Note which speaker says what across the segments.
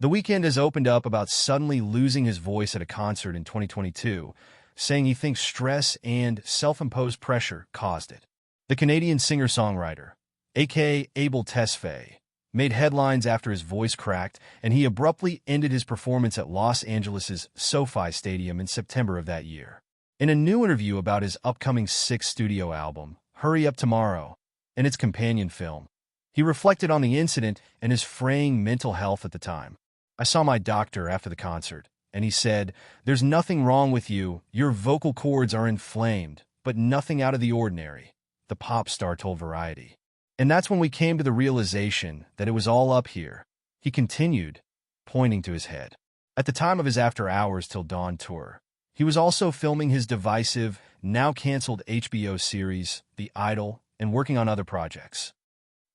Speaker 1: The Weeknd has opened up about suddenly losing his voice at a concert in 2022, saying he thinks stress and self-imposed pressure caused it. The Canadian singer-songwriter, aka Abel Tesfaye, made headlines after his voice cracked, and he abruptly ended his performance at Los Angeles' SoFi Stadium in September of that year. In a new interview about his upcoming sixth studio album, Hurry Up Tomorrow, and its companion film, he reflected on the incident and his fraying mental health at the time. "I saw my doctor after the concert, and he said, 'There's nothing wrong with you, your vocal cords are inflamed, but nothing out of the ordinary,'" the pop star told Variety. "And that's when we came to the realization that it was all up here," he continued, pointing to his head. At the time of his After Hours Till Dawn tour, he was also filming his divisive, now-canceled HBO series, The Idol, and working on other projects.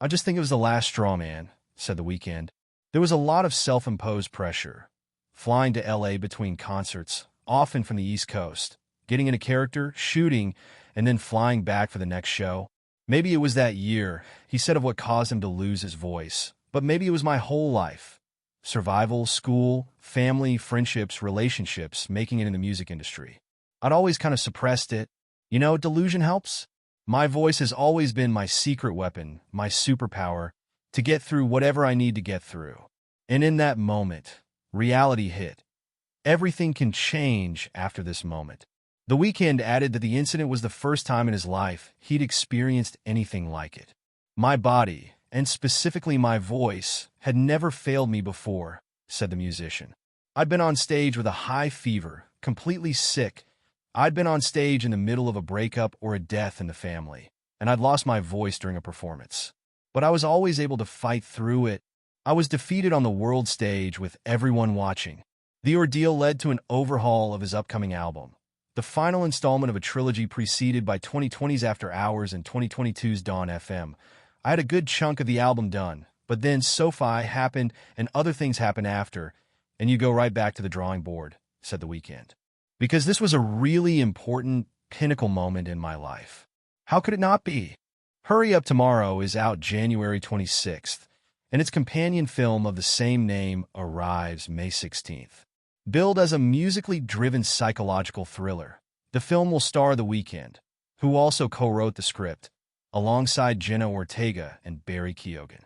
Speaker 1: "I just think it was the last straw, man," said The Weeknd. "There was a lot of self-imposed pressure. Flying to LA between concerts, often from the East Coast, getting in a character, shooting, and then flying back for the next show. Maybe it was that year," he said, of what caused him to lose his voice. "But maybe it was my whole life. Survival, school, family, friendships, relationships, making it in the music industry. I'd always kind of suppressed it. You know, delusion helps. My voice has always been my secret weapon, my superpower, to get through whatever I need to get through. And in that moment, reality hit. Everything can change after this moment." The Weeknd added that the incident was the first time in his life he'd experienced anything like it. "My body, and specifically my voice, had never failed me before," said the musician. "I'd been on stage with a high fever, completely sick. I'd been on stage in the middle of a breakup or a death in the family, and I'd lost my voice during a performance. But I was always able to fight through it. I was defeated on the world stage with everyone watching." The ordeal led to an overhaul of his upcoming album, the final installment of a trilogy preceded by 2020's After Hours and 2022's Dawn FM. "I had a good chunk of the album done, but then SoFi happened and other things happened after, and you go right back to the drawing board," said The Weeknd. "Because this was a really important, pinnacle moment in my life. How could it not be?" Hurry Up Tomorrow is out January 26th, and its companion film of the same name arrives May 16th. Billed as a musically driven psychological thriller, the film will star The Weeknd, who also co-wrote the script, alongside Jenna Ortega and Barry Keoghan.